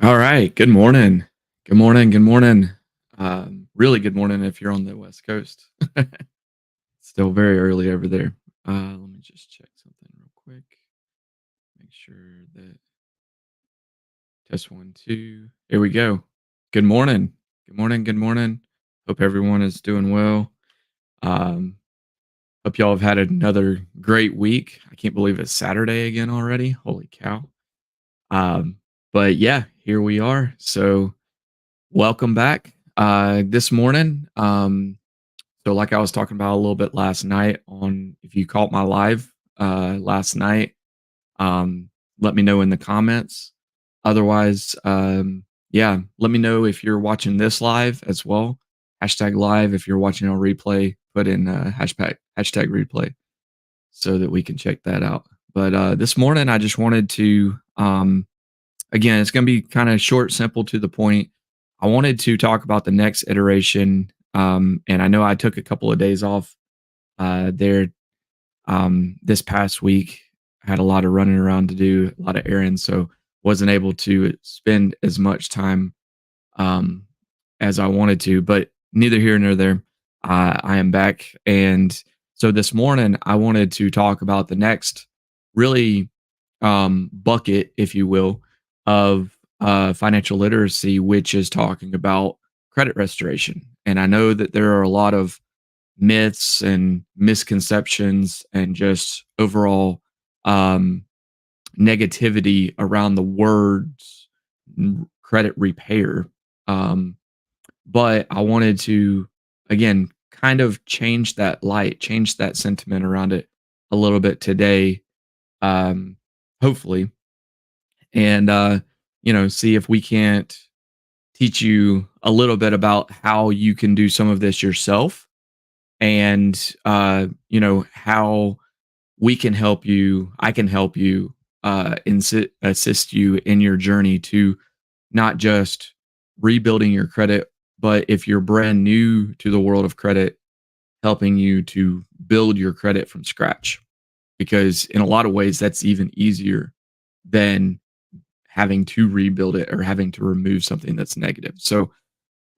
All right. Good morning. Good morning. Good morning. Really good morning if you're on the West Coast. Still very early over there. Let me just check something real quick. Make sure that test one, two. Here we go. Good morning. Good morning. Good morning. Hope everyone is doing well. Um, Hope y'all have had another great week. I can't believe it's Saturday again already. Holy cow. Um, but yeah, here we are. So welcome back. This morning, so like I was talking about a little bit last night on if you caught my live last night, um, let me know in the comments. Otherwise, yeah, let me know if you're watching this live as well. Hashtag live. If you're watching on replay, put in hashtag replay so that we can check that out. But this morning, I just wanted to again, it's going to be kind of short, simple, to the point. I wanted to talk about the next iteration, and I know I took a couple of days off there this past week. I had a lot of running around to do, a lot of errands, so wasn't able to spend as much time um, as I wanted to. But neither here nor there. I am back, and so this morning I wanted to talk about the next really bucket, if you will, of financial literacy, which is talking about credit restoration. And I know that there are a lot of myths and misconceptions and just overall um, negativity around the words credit repair. Um, but I wanted to, again, kind of change that light, change that sentiment around it a little bit today, um, hopefully, and see if we can't teach you a little bit about how you can do some of this yourself, and how we can help you. I can help you, assist you in your journey to not just rebuilding your credit, but if you're brand new to the world of credit, helping you to build your credit from scratch. Because in a lot of ways, that's even easier than having to rebuild it or having to remove something that's negative. So,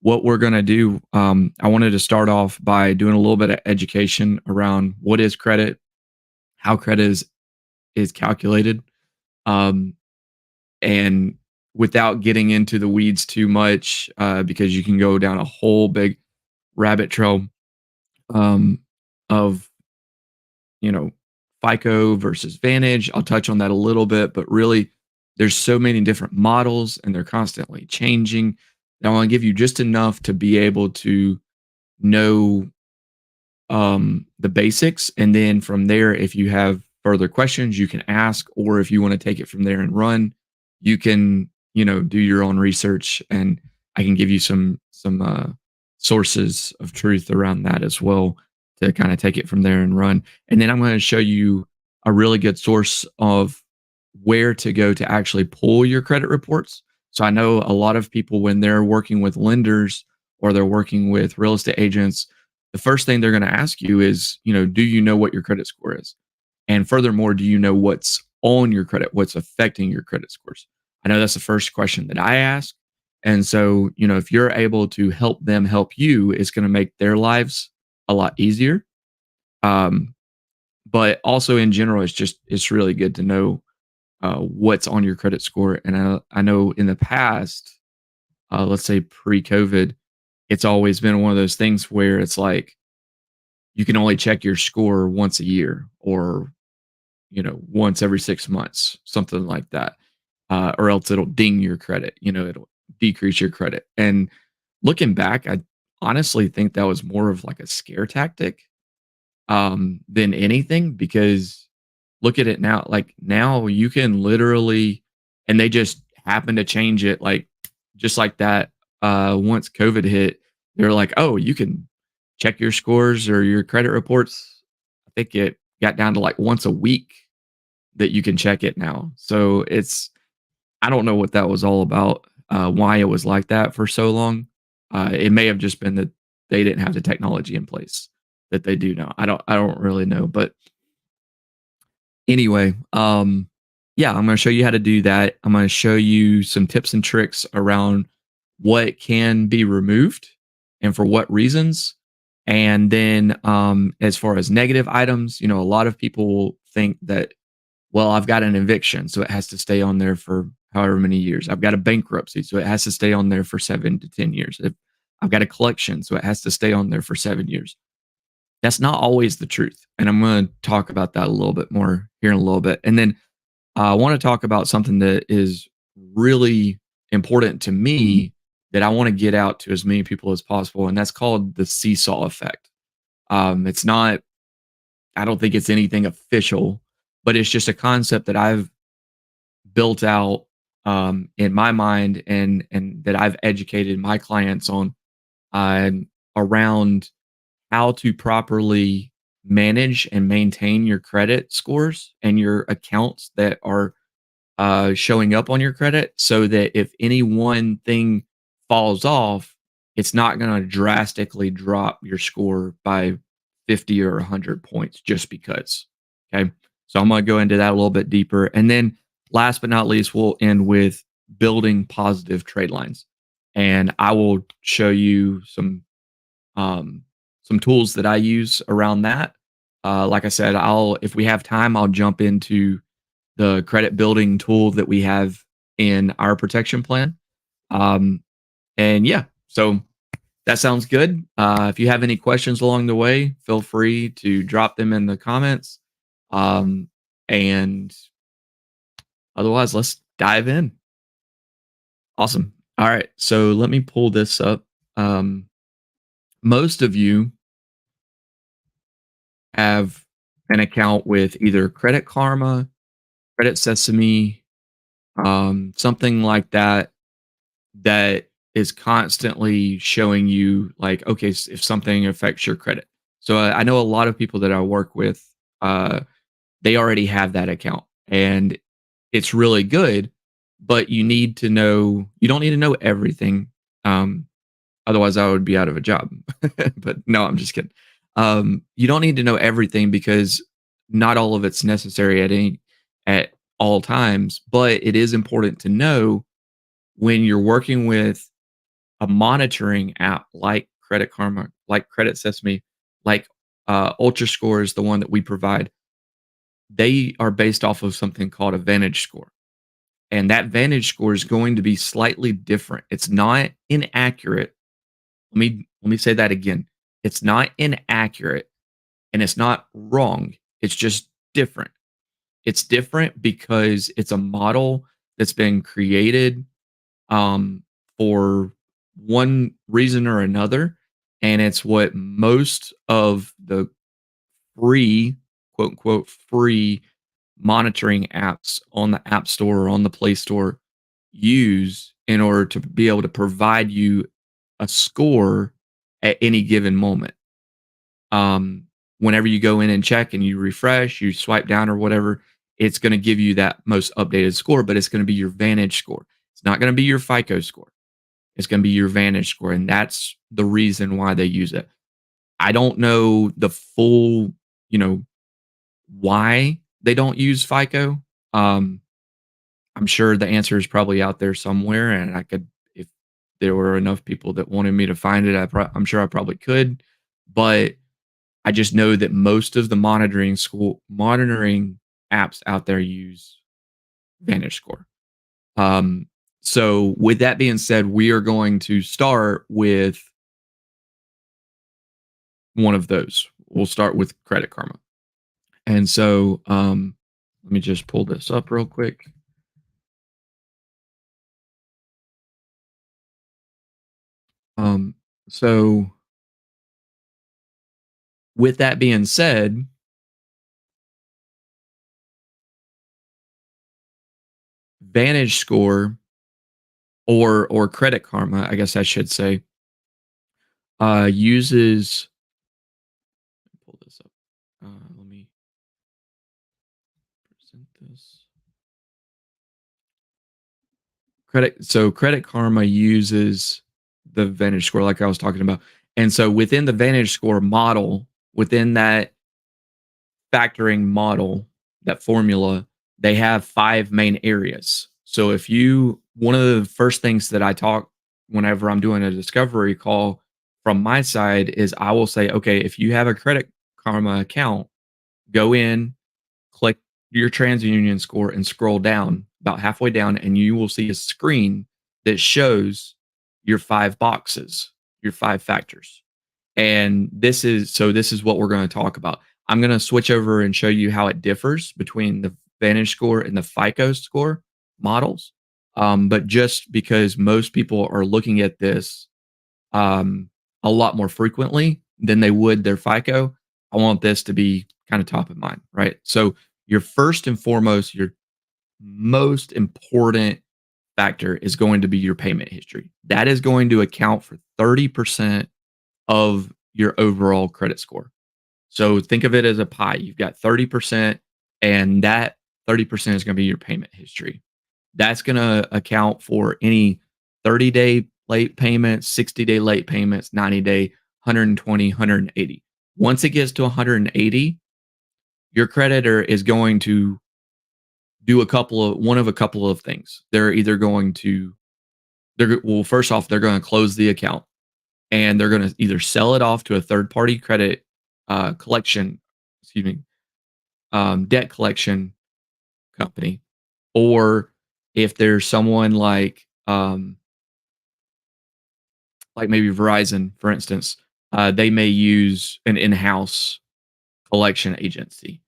what we're going to do, I wanted to start off by doing a little bit of education around what is credit, how credit is calculated, um, and without getting into the weeds too much, because you can go down a whole big rabbit trail um, of you know FICO versus Vantage. I'll touch on that a little bit, but really, there's so many different models, and they're constantly changing. And I want to give you just enough to be able to know the basics, and then from there, if you have further questions, you can ask, or if you want to take it from there and run, you can do your own research, and I can give you some sources of truth around that as well to kind of take it from there and run. And then I'm going to show you a really good source of where to go to actually pull your credit reports. So I know a lot of people, when they're working with lenders or they're working with real estate agents, the first thing they're going to ask you is, do you know what your credit score is? And furthermore, do you know what's on your credit, what's affecting your credit scores? I know that's the first question that I ask. And so, if you're able to help them help you, it's going to make their lives a lot easier. Um, but also in general, it's really good to know what's on your credit score. And I know in the past, let's say pre-COVID, it's always been one of those things where it's like you can only check your score once a year, or once every 6 months, something like that, or else it'll ding your credit. It'll decrease your credit. And looking back, I honestly think that was more of like a scare tactic than anything, because look at it now. Like now you can literally, and they just happen to change it like just like that. Once COVID hit, they're like, oh, you can check your scores or your credit reports. I think it got down to like once a week that you can check it now. So I don't know what that was all about, why it was like that for so long. It may have just been that they didn't have the technology in place that they do now. I don't really know, but anyway, Yeah, I'm gonna show you how to do that. I'm gonna show you some tips and tricks around what can be removed and for what reasons. And then, as far as negative items, a lot of people will think that, well, I've got an eviction, so it has to stay on there for however many years. I've got a bankruptcy, so it has to stay on there for 7 to 10 years. If I've got a collection, so it has to stay on there for 7 years. That's not always the truth. And I'm going to talk about that a little bit more here in a little bit. And then I want to talk about something that is really important to me that I want to get out to as many people as possible. And that's called the seesaw effect. It's not, I don't think it's anything official, but it's just a concept that I've built out in my mind and that I've educated my clients on uh, around how to properly manage and maintain your credit scores and your accounts that are showing up on your credit so that if any one thing falls off, it's not going to drastically drop your score by 50 or 100 points just because. Okay. So I'm going to go into that a little bit deeper. And then last but not least, we'll end with building positive trade lines. And I will show you um, some tools that I use around that. Like I said, if we have time, I'll jump into the credit building tool that we have in our protection plan. Um, and yeah, so that sounds good. If you have any questions along the way, feel free to drop them in the comments. And otherwise, let's dive in. Awesome. All right. So let me pull this up. Um, most of you have an account with either Credit Karma, Credit Sesame, something like that, that is constantly showing you like, okay, if something affects your credit. So I know a lot of people that I work with, uh, they already have that account and it's really good, but you don't need to know everything. Um, Otherwise, I would be out of a job. But no, I'm just kidding. You don't need to know everything because not all of it's necessary at all times. But it is important to know when you're working with a monitoring app like Credit Karma, like Credit Sesame, like Ultra Score is the one that we provide. They are based off of something called a Vantage Score, and that Vantage Score is going to be slightly different. It's not inaccurate. Let me say that again. It's not inaccurate and it's not wrong. It's just different. It's different because it's a model that's been created um, for one reason or another, and it's what most of the free, quote unquote, free monitoring apps on the App Store or on the Play Store use in order to be able to provide you a score at any given moment. Um, Whenever you go in and check and you refresh, you swipe down or whatever, it's going to give you that most updated score, but it's going to be your Vantage score. It's not going to be your FICO score. It's going to be your Vantage score. And that's the reason why they use it. I don't know the full, you know, why they don't use FICO. Um, I'm sure the answer is probably out there somewhere, and if there were enough people that wanted me to find it, I'm sure I probably could. But I just know that most of the monitoring apps out there use Vantage Score. Um, so with that being said, we are going to start with one of those. We'll start with Credit Karma. And so let me just pull this up real quick. Um, so with that being said, Vantage Score or Credit Karma, I guess I should say, uses pull this up. Let me present this. Credit Karma uses the Vantage Score, like I was talking about, and so within the Vantage Score model, within that factoring model, that formula, They have 5 main areas. So if you one of the first things that I talk whenever I'm doing a discovery call from my side is I will say, "Okay, if you have a Credit Karma account, go in, click your TransUnion score and scroll down about halfway down, and you will see a screen that shows your 5 boxes, your 5 factors." And this is what we're gonna talk about. I'm gonna switch over and show you how it differs between the Vantage score and the FICO score models. But just because most people are looking at this a lot more frequently than they would their FICO, I want this to be kind of top of mind, right? So your first and foremost, your most important factor is going to be your payment history. That is going to account for 30% of your overall credit score. So think of it as a pie. You've got 30%, and that 30% is going to be your payment history. That's going to account for any 30-day late payments, 60-day late payments, 90-day, 120, 180. Once it gets to 180, your creditor is going to do a couple of things. They're either going to well, first off, they're going to close the account and they're going to either sell it off to a third party credit collection, excuse me, debt collection company, or if there's someone like maybe Verizon, for instance, they may use an in-house collection agency.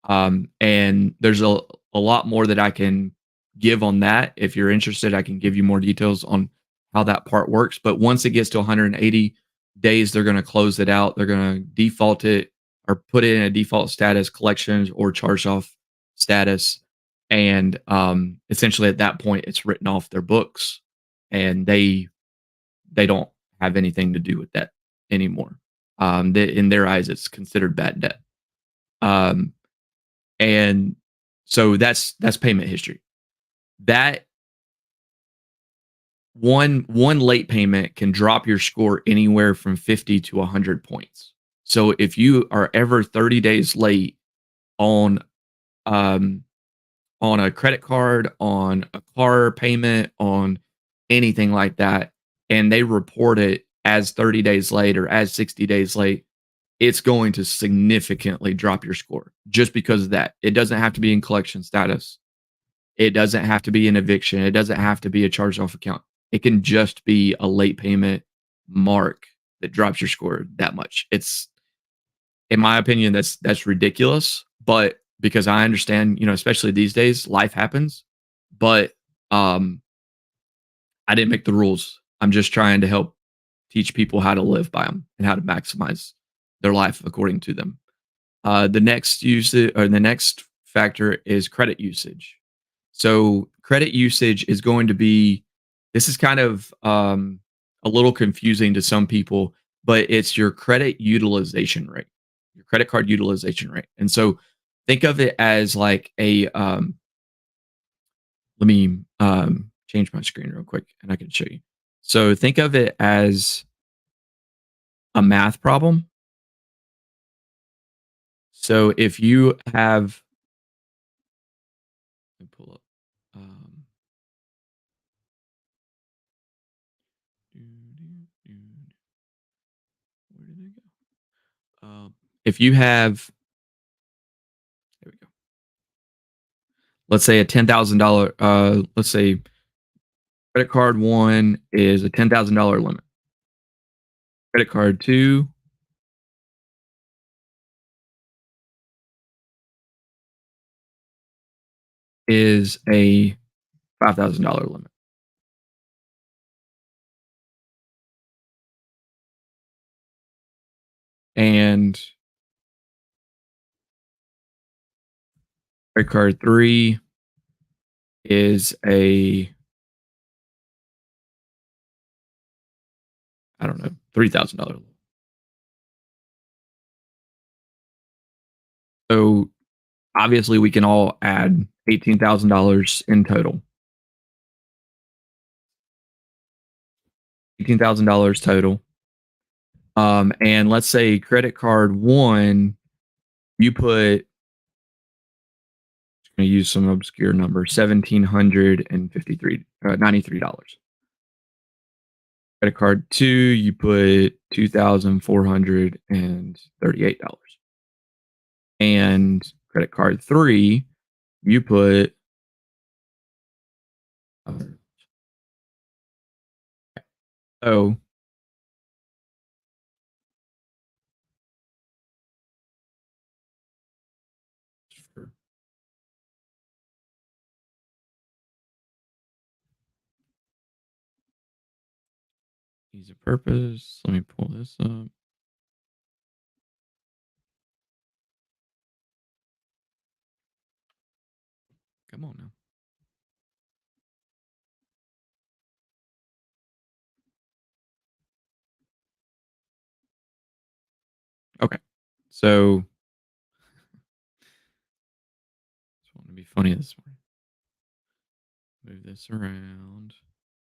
And there's a lot more that I can give on that. If you're interested, I can give you more details on how that part works. But once it gets to 180 days, they're going to close it out. They're going to default it or put it in a default status, collections or charge off status. And essentially at that point, it's written off their books and they don't have anything to do with that anymore. In their eyes, it's considered bad debt. Um, and so that's payment history. That one late payment can drop your score anywhere from 50 to 100 points. So if you are ever 30 days late on um on a credit card, on a car payment, on anything like that, and they report it as 30 days late or as 60 days late, it's going to significantly drop your score just because of that. It doesn't have to be in collection status. It doesn't have to be an eviction. It doesn't have to be a charged off account. It can just be a late payment mark that drops your score that much. It's in my opinion, that's ridiculous. But because I understand, especially these days, life happens. But um, I didn't make the rules. I'm just trying to help teach people how to live by them and how to maximize their life according to them. The next factor is credit usage. So credit usage is going to be this is kind of a little confusing to some people, but it's your credit utilization rate, your credit card utilization rate. And so think of it as like let me change my screen real quick and I can show you. So think of it as a math problem. So if you have, let me pull up. Um, where did it go? If you have, there we go. Let's say a $10,000. Let's say credit card one is a $10,000 limit. Credit card two is a $5,000 limit. And credit card three is a, I don't know, $3,000 limit. So obviously we can all add $18,000 in total. $18,000 total. And let's say credit card one, you put gonna use some obscure number, $1,753, Credit card 2, you put $2,438. And credit card 3, you put uh, oh, for ease of purpose, let me pull this up. Come on now. Okay. So, just want to be funny this morning. Move this around.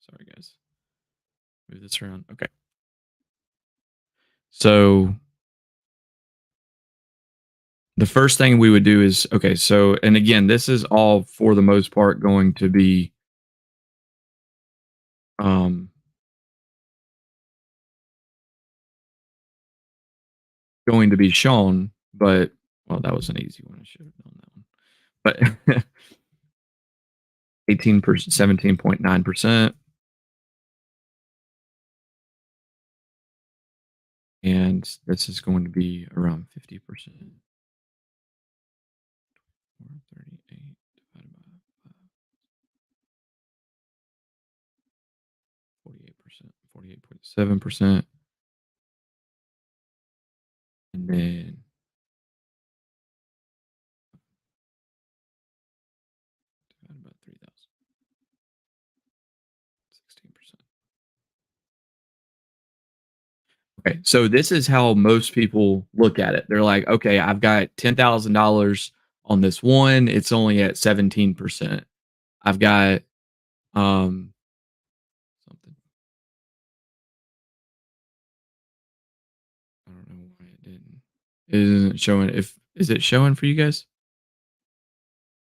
Sorry, guys. Move this around. Okay. So, the first thing we would do is okay. So, and again, this is all for the most part um, going to be shown, but well, that was an easy one. I should have known that one. But 18%, 17.9%. And this is going to be around 50%. 438 divided by 48%, 48.7%. And then divided by 3,000, 16%. Okay, so this is how most people look at it. They're like, okay, I've got $10,000 on this one. It's only at 17%. I've got something. I don't know why it didn't. It isn't showing. If is it showing for you guys?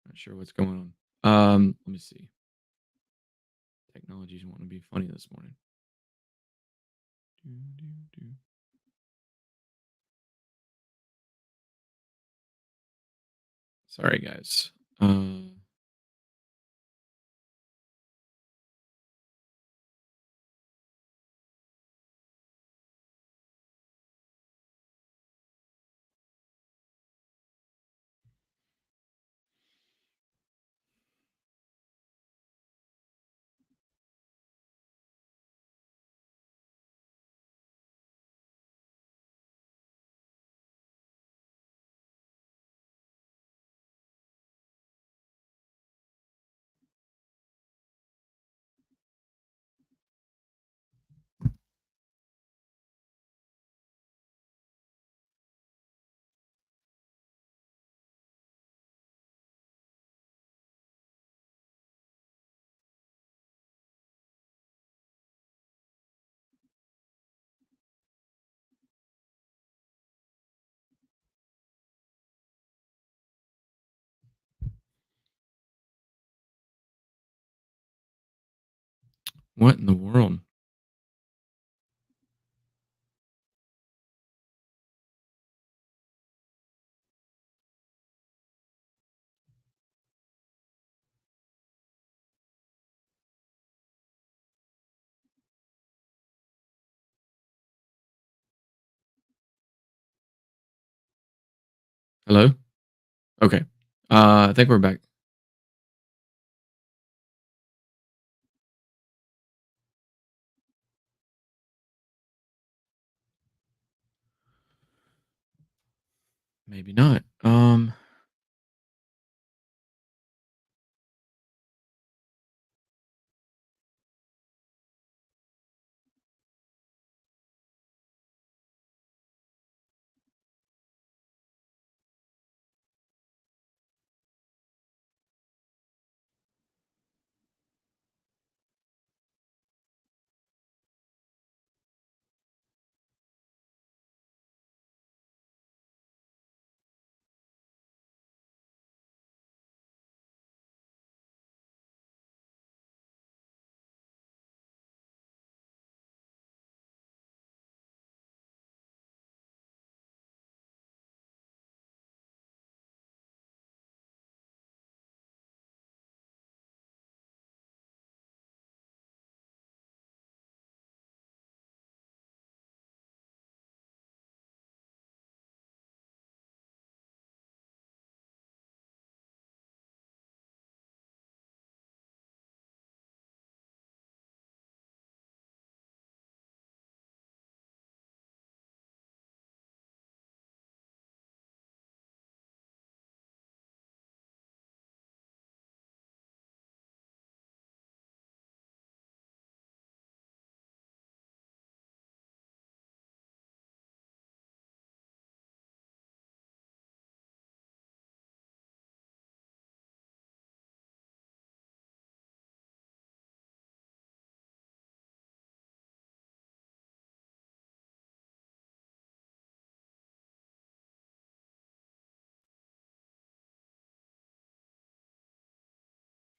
Not sure what's going on. Let me see. Technology's wanting to be funny this morning. Do, do, do. Sorry, guys. What in the world? Hello? Okay. I think we're back. Maybe not.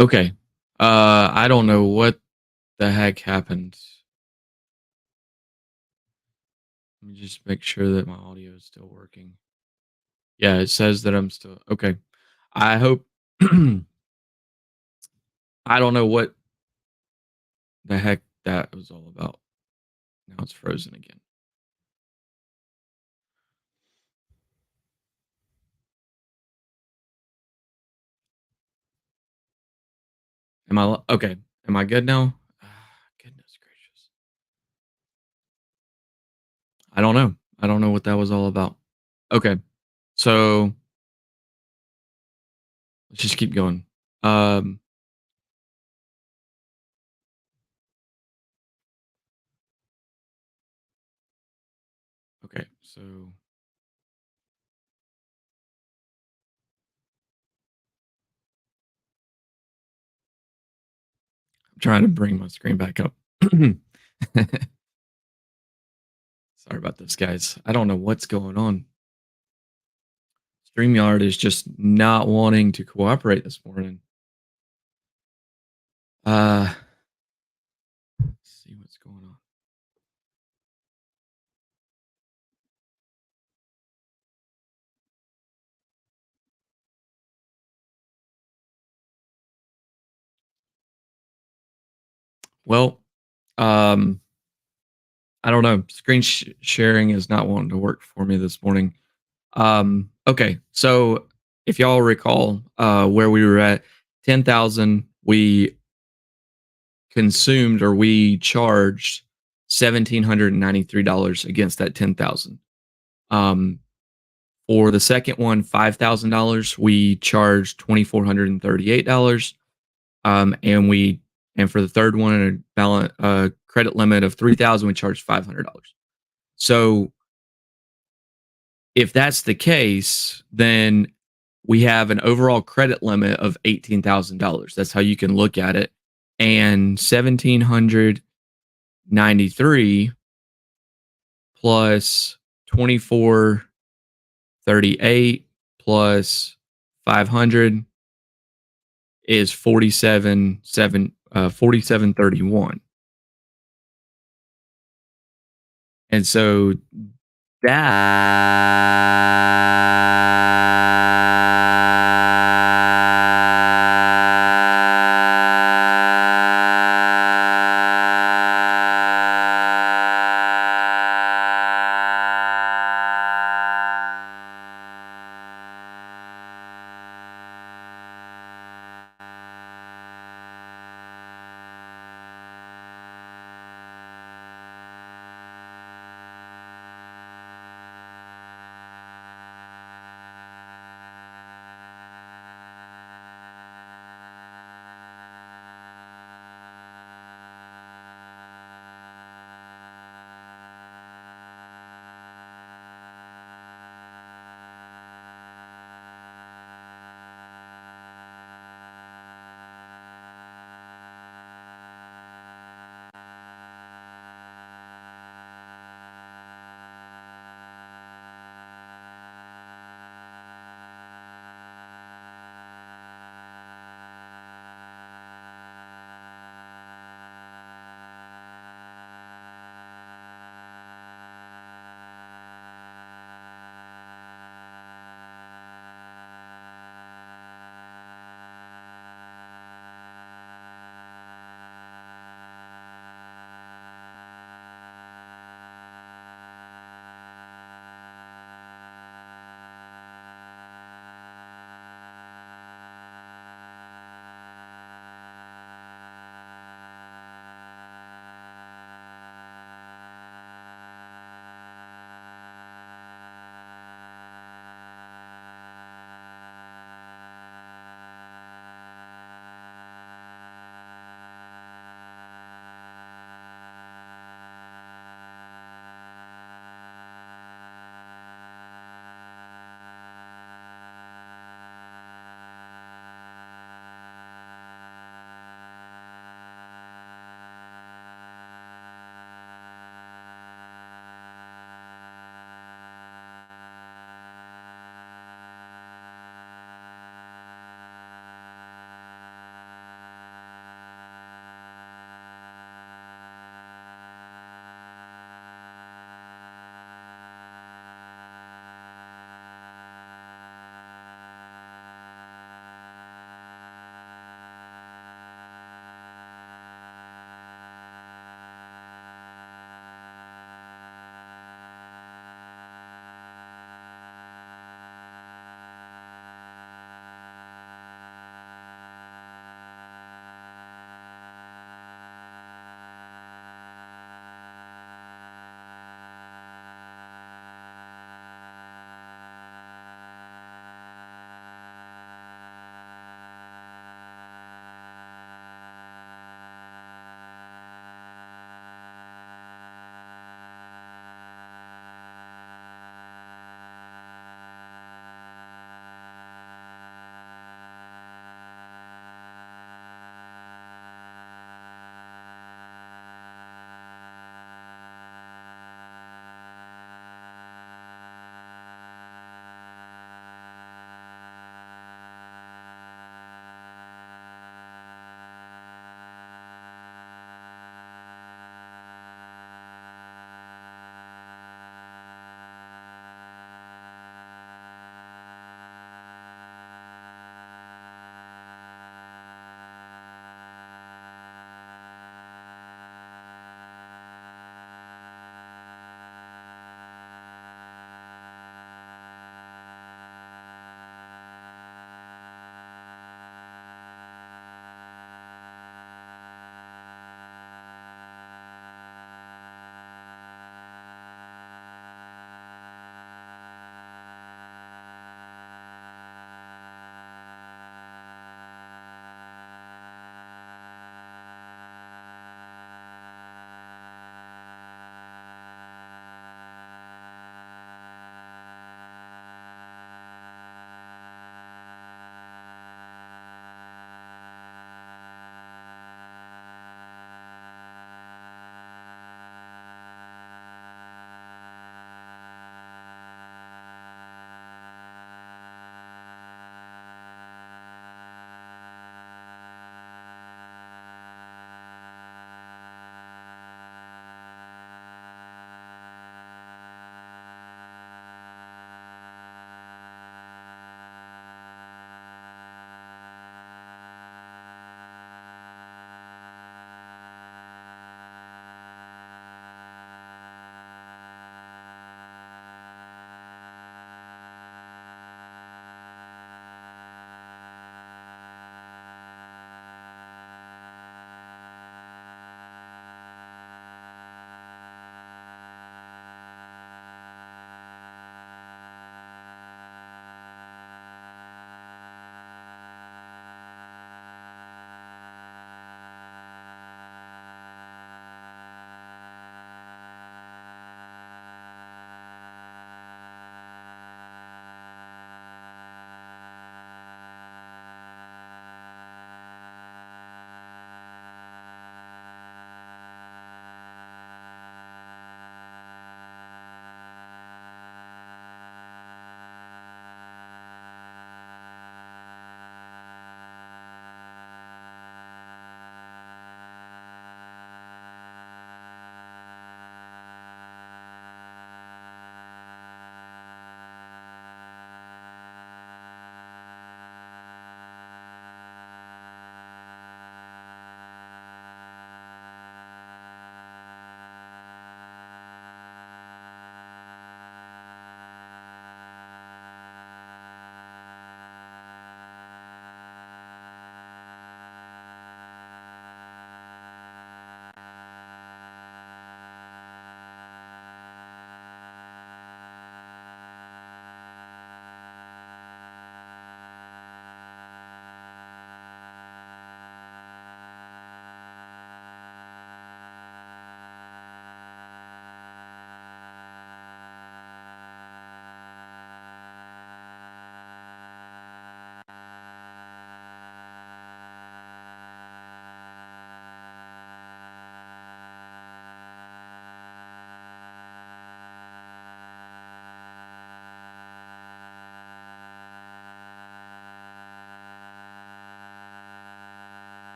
Okay. I don't know what the heck happened. Let me just make sure that my audio is still working. Yeah, it says that I'm still okay. I hope I don't know what the heck that was all about. Now it's frozen again. Okay? Am I good now? Goodness gracious. I don't know. I don't know what that was all about. Okay. So let's just keep going. Um, okay. So I'm trying to bring my screen back up. Sorry about this, guys. I don't know what's going on. StreamYard is just not wanting to cooperate this morning. Let's see what's going on. Well, um, I don't know. Screen sharing is not wanting to work for me this morning. Okay, so if y'all recall, where we were at 10,000, we consumed or we charged $1,793 against that 10,000. Um, for the second one, $5,000, we charged $2,438. And for the third one, a balance credit limit of 3,000, we charged $500. So if that's the case, then we have an overall credit limit of $18,000. That's how you can look at it. And 1,793 plus 2,438 plus 500 is 4731. And so that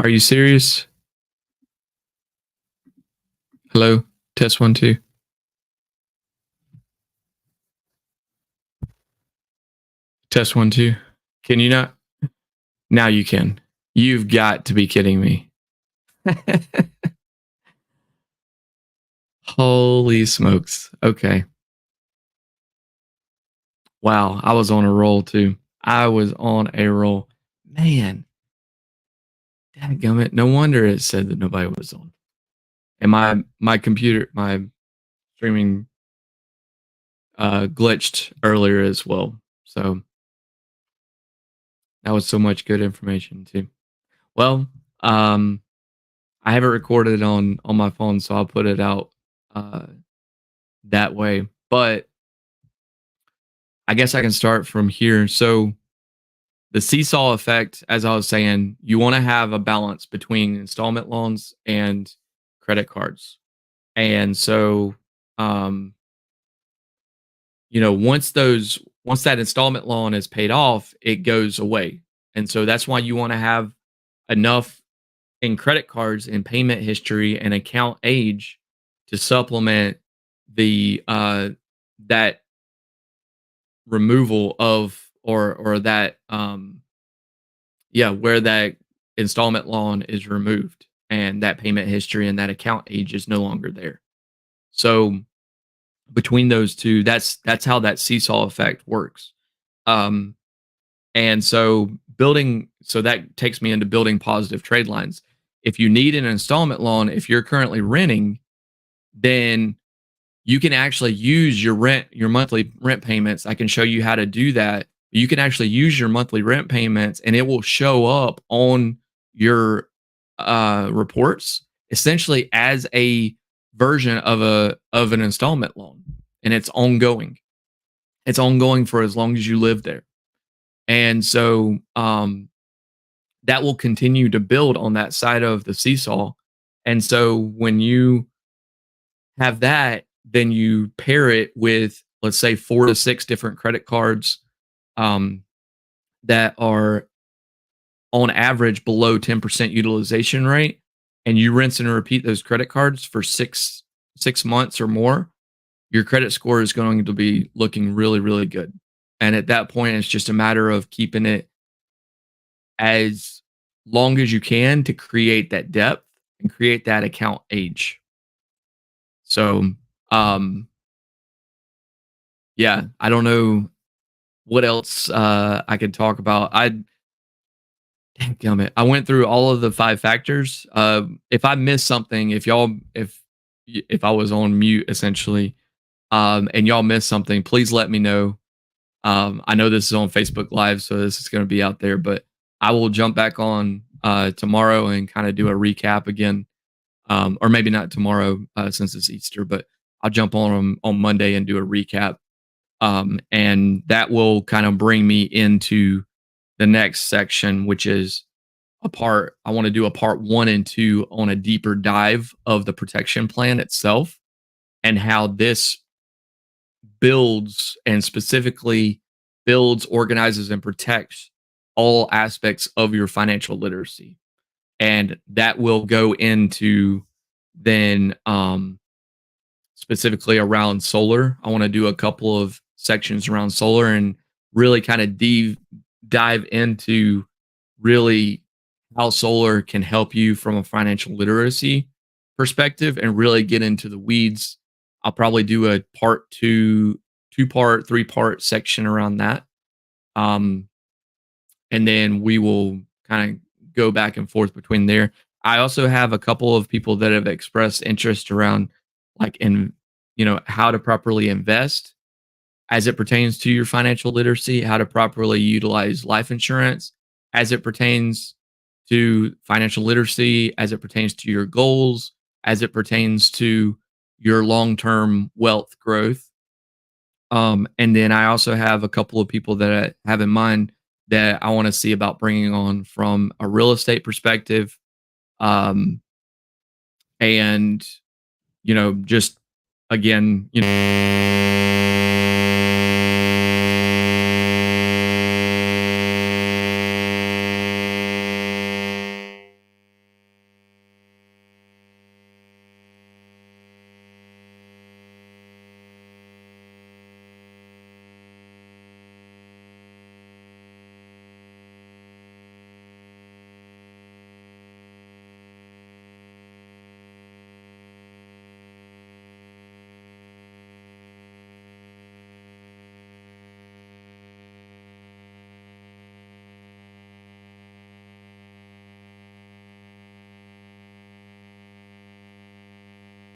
Are you serious? Hello? Test one, two. Test one, two. Can you not? Now you can. You've got to be kidding me. Holy smokes. Okay. Wow. I was on a roll too. I was on a roll. Man, dadgummit. No wonder it said that nobody was on. And my computer, my streaming glitched earlier as well. So that was so much good information too. Well, I have it recorded on my phone, so I'll put it out uh, that way. But I guess I can start from here. So the seesaw effect, as I was saying, you want to have a balance between installment loans and credit cards. And so, um, once that installment loan is paid off, it goes away. And so that's why you want to have enough in credit cards and payment history and account age to supplement the that removal of or that where that installment loan is removed and that payment history and that account age is no longer there. So between those two, that's how that seesaw effect works. Um, and so that takes me into building positive trade lines. If you need an installment loan, if you're currently renting, then you can actually use your monthly rent payments. I can show you how to do that. You can actually use your monthly rent payments and it will show up on your reports essentially as a version of an installment loan, and it's ongoing. It's ongoing for as long as you live there. And so that will continue to build on that side of the seesaw. And so when you have that, then you pair it with, let's say, 4 to 6 different credit cards um, that are on average below 10% utilization rate, and you rinse and repeat those credit cards for six months or more, your credit score is going to be looking really, really good. And at that point, it's just a matter of keeping it as long as you can to create that depth and create that account age. So, um, yeah, I don't know what else I could talk about. Damn it, I went through all of the 5 factors. If I missed something, if I was on mute essentially, and y'all missed something, please let me know. I know this is on Facebook Live, so this is going to be out there, but I will jump back on tomorrow and kind of do a recap again, or maybe not tomorrow since it's Easter, but I'll jump on Monday and do a recap, and that will kind of bring me into the next section, which is I want to do a part 1 and 2 on a deeper dive of the protection plan itself and how this builds and specifically builds, organizes, and protects all aspects of your financial literacy. And that will go into then specifically around solar. I want to do a couple of sections around solar and really kind of dive into really how solar can help you from a financial literacy perspective and really get into the weeds. I'll probably do a part 2-part, 3-part section around that. And then we will kind of go back and forth between there. I also have a couple of people that have expressed interest around how to properly invest as it pertains to your financial literacy, how to properly utilize life insurance as it pertains to financial literacy, as it pertains to your goals, as it pertains to your long-term wealth growth. And then I also have a couple of people that I have in mind that I want to see about bringing on from a real estate perspective. And, just again,